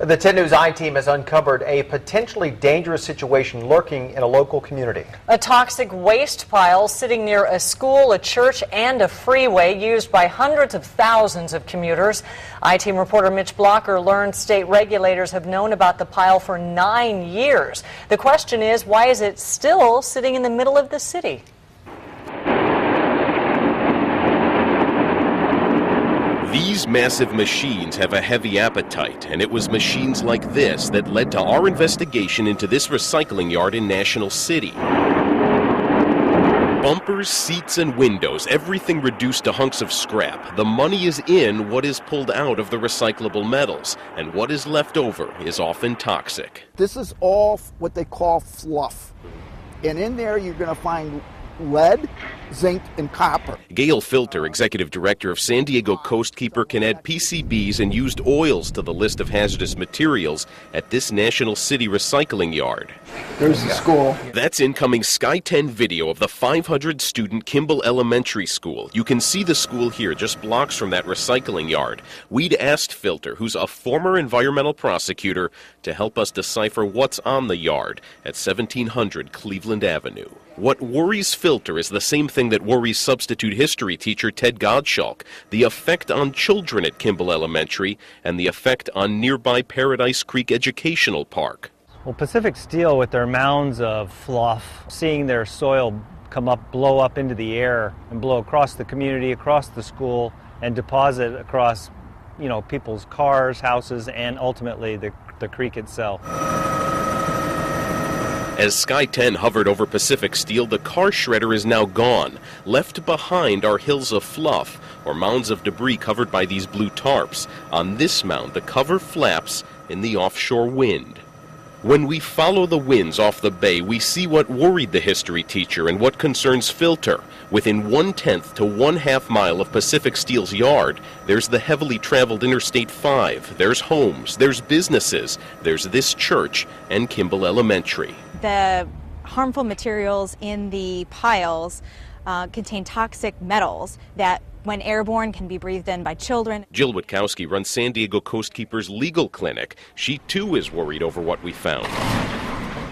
The 10 News I-Team has uncovered a potentially dangerous situation lurking in a local community. A toxic waste pile sitting near a school, a church, and a freeway used by hundreds of thousands of commuters. I-Team reporter Mitch Blocker learned state regulators have known about the pile for 9 years. The question is, why is it still sitting in the middle of the city? These massive machines have a heavy appetite, and it was machines like this that led to our investigation into this recycling yard in National City. Bumpers, seats, and windows, everything reduced to hunks of scrap. The money is in what is pulled out of the recyclable metals, and what is left over is often toxic. This is all what they call fluff, and in there you're going to find lead, zinc, and copper. Gail Filter, executive director of San Diego Coastkeeper, can add PCBs and used oils to the list of hazardous materials at this National City recycling yard. There's the school. That's incoming Sky 10 video of the 500-student Kimball Elementary School. You can see the school here just blocks from that recycling yard. We'd asked Filter, who's a former environmental prosecutor, to help us decipher what's on the yard at 1700 Cleveland Avenue. What worries Filter is the same thing that worries substitute history teacher Ted Gottschalk, the effect on children at Kimball Elementary and the effect on nearby Paradise Creek Educational Park. Well, Pacific Steel, with their mounds of fluff, seeing their soil come up, blow up into the air and blow across the community, across the school, and deposit across, people's cars, houses, and ultimately the creek itself. As Sky 10 hovered over Pacific Steel, the car shredder is now gone. Left behind are hills of fluff, or mounds of debris covered by these blue tarps. On this mound, the cover flaps in the offshore wind. When we follow the winds off the bay, we see what worried the history teacher and what concerns Filter. Within 1/10 to 1/2 mile of Pacific Steel's yard, there's the heavily traveled Interstate 5. There's homes, there's businesses, there's this church and Kimball Elementary. The harmful materials in the piles contain toxic metals that, when airborne, can be breathed in by children. Jill Witkowski runs San Diego Coastkeeper's legal clinic. She too is worried over what we found.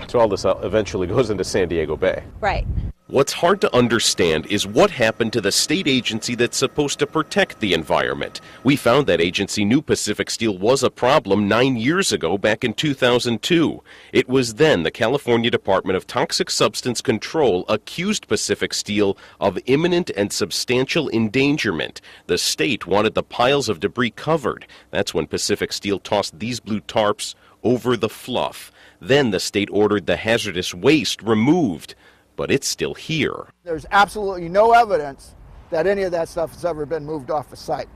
So all this eventually goes into San Diego Bay. Right. What's hard to understand is what happened to the state agency that's supposed to protect the environment. We found that agency knew Pacific Steel was a problem 9 years ago, back in 2002. It was then the California Department of Toxic Substance Control accused Pacific Steel of imminent and substantial endangerment. The state wanted the piles of debris covered. That's when Pacific Steel tossed these blue tarps over the fluff. Then the state ordered the hazardous waste removed. But it's still here. There's absolutely no evidence that any of that stuff has ever been moved off the site.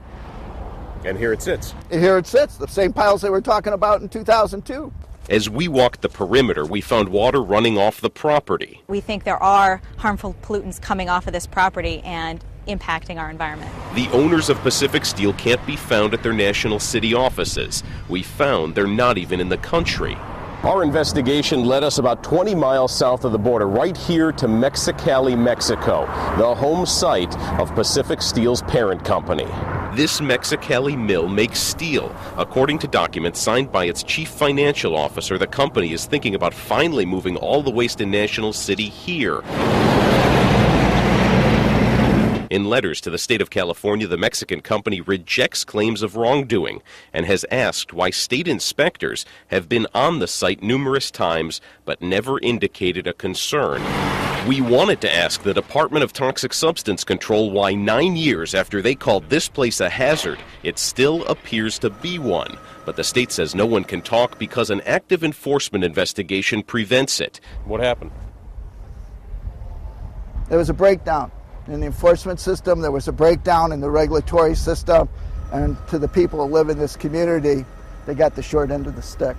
And here it sits. And here it sits, the same piles they were talking about in 2002. As we walked the perimeter, we found water running off the property. We think there are harmful pollutants coming off of this property and impacting our environment. The owners of Pacific Steel can't be found at their National City offices. We found they're not even in the country. Our investigation led us about 20 miles south of the border, right here to Mexicali, Mexico, the home site of Pacific Steel's parent company. This Mexicali mill makes steel. According to documents signed by its chief financial officer, the company is thinking about finally moving all the waste in National City here. In letters to the state of California, the Mexican company rejects claims of wrongdoing and has asked why state inspectors have been on the site numerous times but never indicated a concern. We wanted to ask the Department of Toxic Substance Control why 9 years after they called this place a hazard, it still appears to be one. But the state says no one can talk because an active enforcement investigation prevents it. What happened? There was a breakdown in the enforcement system. There was a breakdown in the regulatory system. And to the people who live in this community, they got the short end of the stick.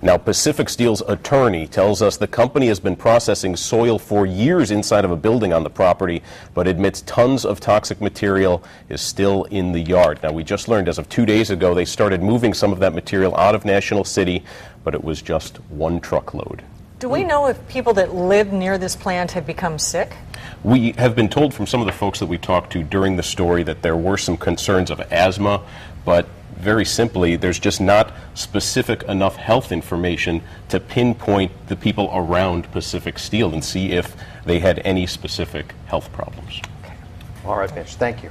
Now, Pacific Steel's attorney tells us the company has been processing soil for years inside of a building on the property, but admits tons of toxic material is still in the yard. Now, we just learned as of 2 days ago they started moving some of that material out of National City, but it was just one truckload. Do we know if people that live near this plant have become sick? We have been told from some of the folks that we talked to during the story that there were some concerns of asthma, but very simply, there's just not specific enough health information to pinpoint the people around Pacific Steel and see if they had any specific health problems. All right, Mitch, thank you.